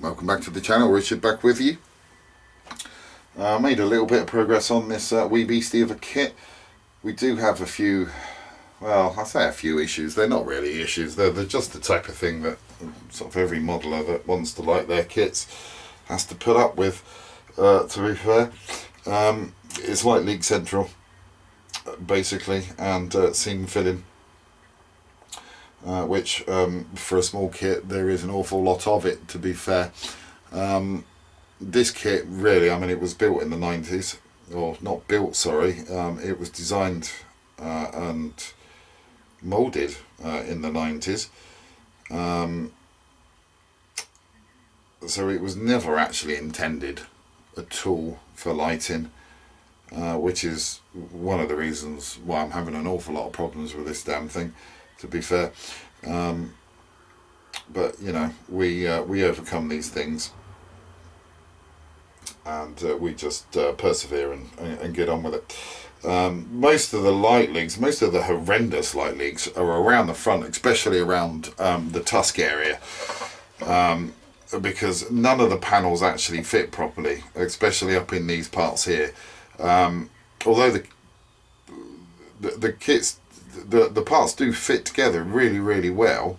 Welcome back to the channel. Richard back with you. Made a little bit of progress on this wee beastie of a kit. We do have a few, well, I say a few issues. They're not really issues. They're just the type of thing that sort of every modeler that wants to like their kits has to put up with, to be fair. It's light leak central, basically, and seam filling. Which for a small kit there is an awful lot of it, to be fair. This kit really, I mean, it was built in the 90s, or not built, sorry, it was designed and moulded in the 90s, so it was never actually intended at all for lighting, which is one of the reasons why I'm having an awful lot of problems with this damn thing, to be fair. But you know, we overcome these things, and we just persevere and get on with it. Most of the light leaks, most of the horrendous light leaks, are around the front, especially around the tusk area, because none of the panels actually fit properly, especially up in these parts here. Although the kits, the parts do fit together really well,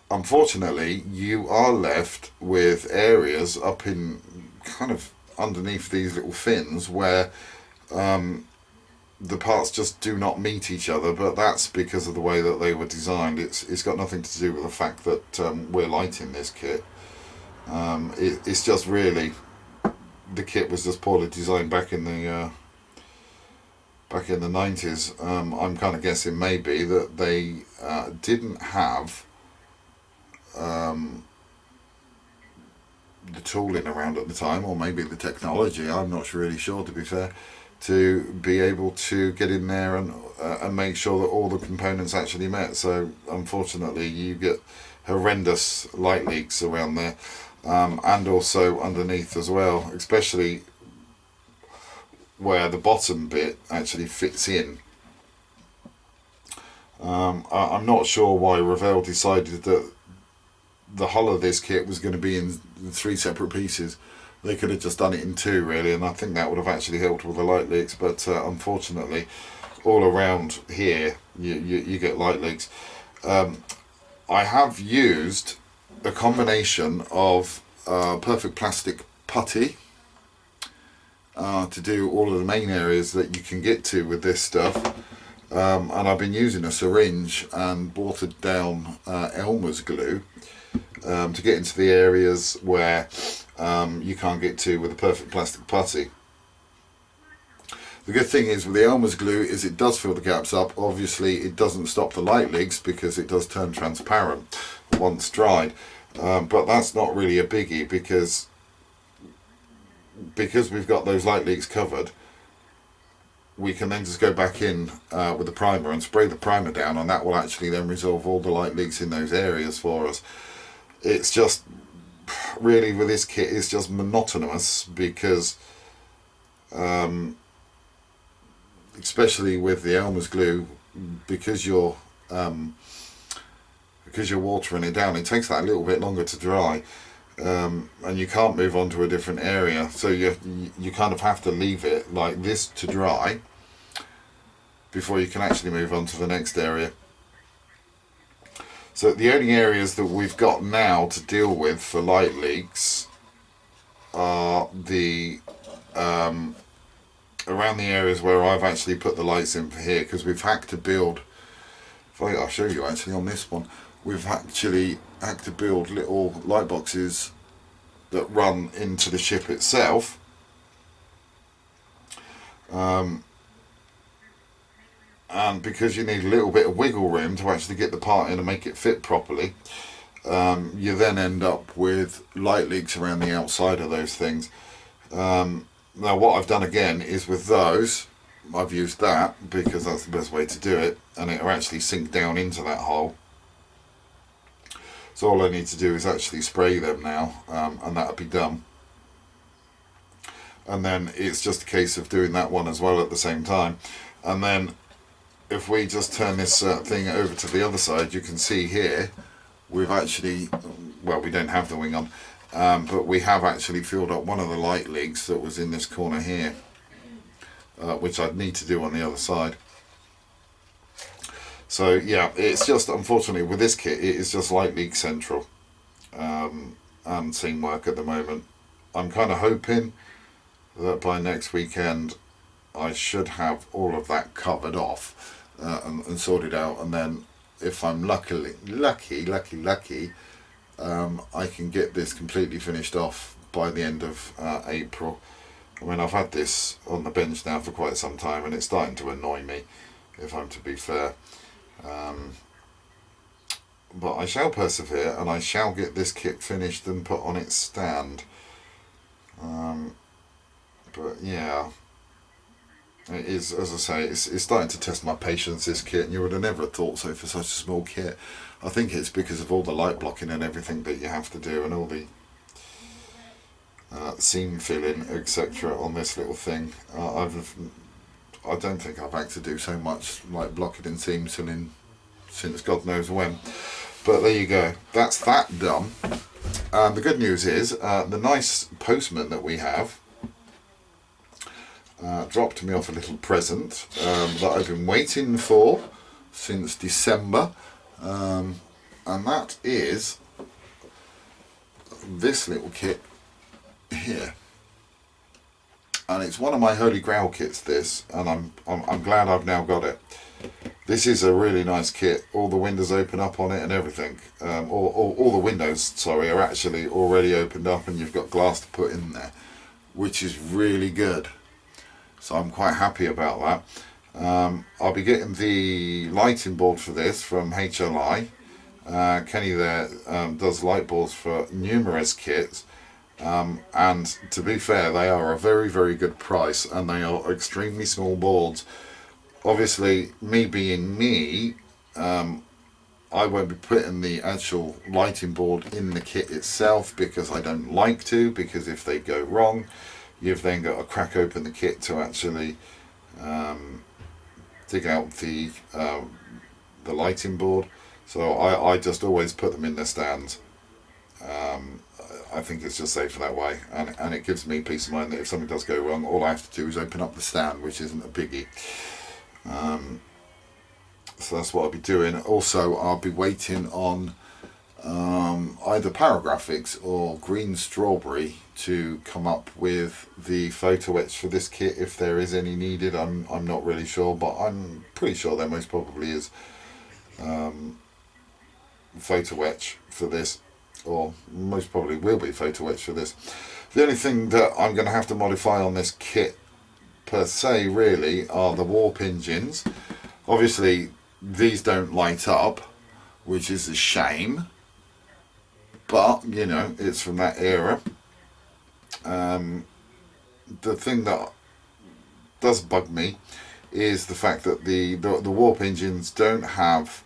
unfortunately you are left with areas up in kind of underneath these little fins where the parts just do not meet each other. But that's because of the way that they were designed. It's got nothing to do with the fact that we're lighting this kit. It's just really the kit was just poorly designed back in the 90s. I'm kind of guessing maybe that they didn't have the tooling around at the time, or maybe the technology, I'm not really sure, to be fair, to be able to get in there and make sure that all the components actually met. So unfortunately you get horrendous light leaks around there, and also underneath as well, especially where the bottom bit actually fits in. I'm not sure why Revell decided that the hull of this kit was going to be in 3 separate pieces. They could have just done it in 2 really, and I think that would have actually helped with the light leaks. But unfortunately all around here you get light leaks. I have used a combination of perfect plastic putty to do all of the main areas that you can get to with this stuff, and I've been using a syringe and watered down Elmer's glue to get into the areas where you can't get to with the perfect plastic putty. The good thing is with the Elmer's glue is it does fill the gaps up. Obviously it doesn't stop the light leaks because it does turn transparent once dried, but that's not really a biggie, because we've got those light leaks covered. We can then just go back in with the primer and spray the primer down, and that will actually then resolve all the light leaks in those areas for us. It's just really, with this kit, it's just monotonous, because especially with the Elmer's glue, because you're watering it down, it takes that a little bit longer to dry. And you can't move on to a different area, so you kind of have to leave it like this to dry before you can actually move on to the next area. So the only areas that we've got now to deal with for light leaks are the around the areas where I've actually put the lights in for here, because we've had to build, I'll show you actually on this one, we've actually had to build little light boxes that run into the ship itself, and because you need a little bit of wiggle room to actually get the part in and make it fit properly, you then end up with light leaks around the outside of those things. Now what I've done again is with those, I've used that because that's the best way to do it, and it'll actually sink down into that hole. So all I need to do is actually spray them now, and that'll be done. And then it's just a case of doing that one as well at the same time. And then if we just turn this thing over to the other side, you can see here we've actually well, we don't have the wing on, but we have actually filled up one of the light leaks that was in this corner here, which I'd need to do on the other side. So yeah, it's just, unfortunately with this kit, it is just light leak central, and seam work at the moment. I'm kind of hoping that by next weekend I should have all of that covered off and sorted out, and then if I'm lucky, I can get this completely finished off by the end of April. I mean, I've had this on the bench now for quite some time, and it's starting to annoy me, if I'm to be fair. But I shall persevere, and I shall get this kit finished and put on its stand. But yeah, it is, as I say, it's starting to test my patience, this kit, and you would have never thought so for such a small kit. I think it's because of all the light blocking and everything that you have to do, and all the seam filling, etc. on this little thing. I don't think I've had to do so much light blocking and seam filling since God knows when. But there you go, that's that done. The good news is the nice postman that we have dropped me off a little present that I've been waiting for since December, and that is this little kit here. And it's one of my Holy Grail kits, this, and I'm glad I've now got it. This is a really nice kit. All the windows open up on it and everything. All the windows, sorry, are actually already opened up, and you've got glass to put in there, which is really good. So I'm quite happy about that. I'll be getting the lighting board for this from HLI. Kenny there does light boards for numerous kits. And to be fair, they are a very, very good price, and they are extremely small boards. Obviously, me being me, I won't be putting the actual lighting board in the kit itself, because I don't like to, because if they go wrong, you've then got to crack open the kit to actually dig out the lighting board. So I just always put them in their stands. I think it's just safer that way, and it gives me peace of mind that if something does go wrong, all I have to do is open up the stand, which isn't a biggie. So that's what I'll be doing. Also, I'll be waiting on either Paragraphics or Green Strawberry to come up with the photo etch for this kit, if there is any needed. I'm not really sure, but I'm pretty sure there most probably is photo etch for this, or most probably will be photo etch for this. The only thing that I'm going to have to modify on this kit per se really are the warp engines. Obviously these don't light up, which is a shame, but you know, it's from that era. The thing that does bug me is the fact that the warp engines don't have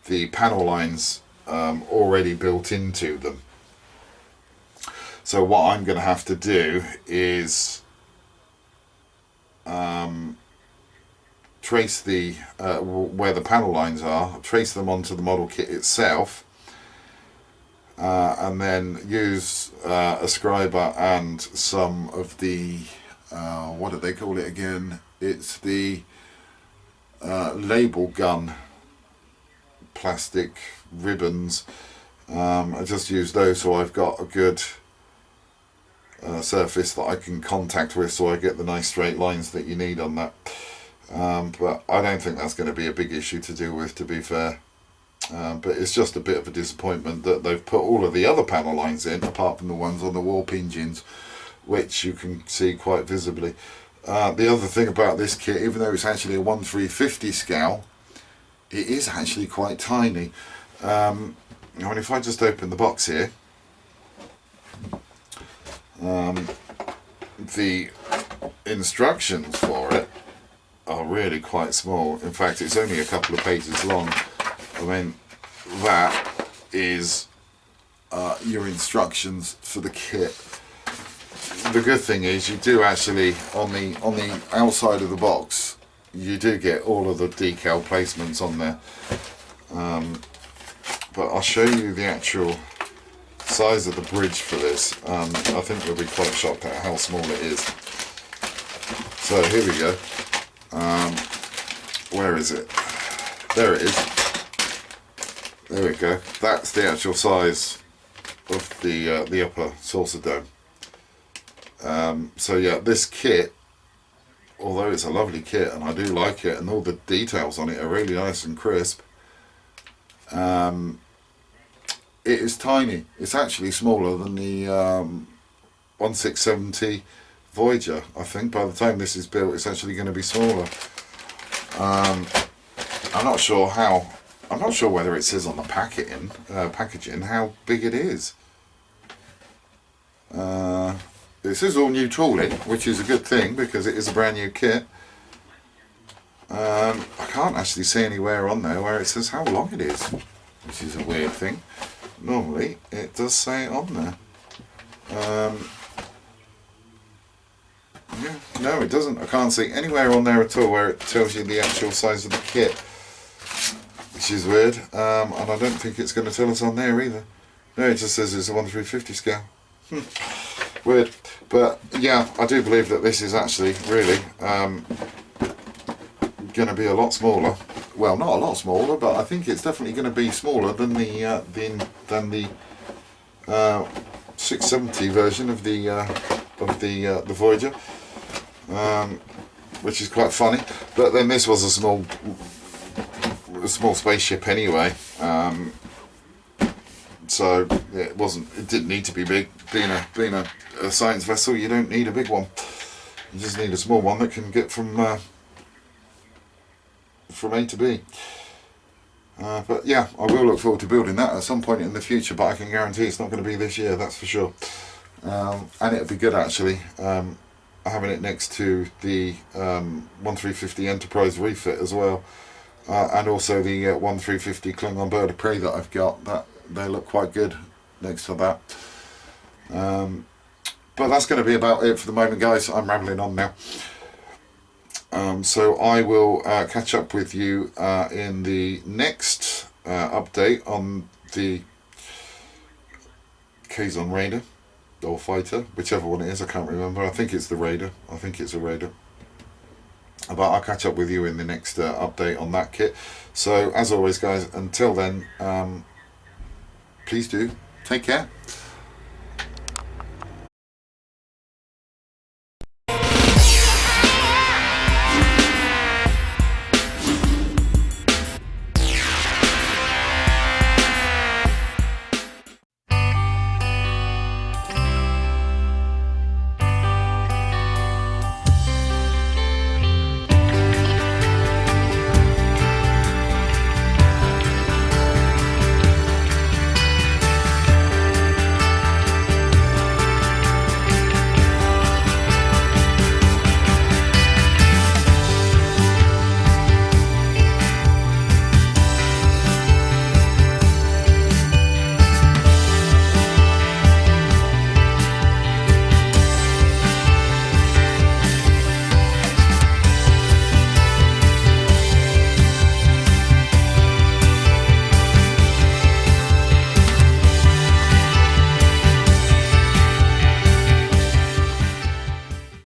the panel lines already built into them. So what I'm going to have to do is trace the where the panel lines are, trace them onto the model kit itself, and then use a scriber and some of the what do they call it again? It's the label gun plastic ribbons. I just use those so I've got a good surface that I can contact with, so I get the nice straight lines that you need on that. But I don't think that's going to be a big issue to deal with, to be fair. But it's just a bit of a disappointment that they've put all of the other panel lines in, apart from the ones on the warp engines, which you can see quite visibly. The other thing about this kit, even though it's actually a 1/350 scale, it is actually quite tiny. I mean, if I just open the box here, the instructions for it are really quite small. In fact, it's only a couple of pages long. I mean, that is your instructions for the kit. The good thing is you do actually, on the outside of the box, you do get all of the decal placements on there. But I'll show you the actual size of the bridge for this, I think you'll be quite shocked at how small it is. So here we go. Where is it? There it is. There we go. That's the actual size of the upper saucer dome. So yeah, this kit, although it's a lovely kit and I do like it, and all the details on it are really nice and crisp, it is tiny. It's actually smaller than the 1670 Voyager. I think by the time this is built, it's actually going to be smaller. I'm not sure whether it says on the packaging how big it is. This is all new tooling, which is a good thing because it is a brand new kit. I can't actually see anywhere on there where it says how long it is, which is a weird thing. Normally it does say it on there. Yeah, no, it doesn't. I can't see anywhere on there at all where it tells you the actual size of the kit, which is weird. And I don't think it's going to tell us on there either. No, it just says it's a 1/350 scale. Weird. But yeah, I do believe that this is actually really going to be a lot smaller. Well, not a lot smaller, but I think it's definitely going to be smaller than the 670 version of the Voyager, which is quite funny. But then this was a small spaceship anyway, so it didn't need to be big. Being a science vessel, you don't need a big one. You just need a small one that can get from A to B. But yeah, I will look forward to building that at some point in the future, but I can guarantee it's not going to be this year, that's for sure. And it'd be good actually, having it next to the 1350 Enterprise refit as well, and also the 1350 Klingon Bird of Prey that I've got. That they look quite good next to that. But that's going to be about it for the moment, guys. I'm rambling on now. So I will catch up with you in the next update on the Kazon Raider or Fighter, whichever one it is. I can't remember. I think it's the Raider. I think it's a Raider. But I'll catch up with you in the next update on that kit. So as always, guys, until then, please do take care.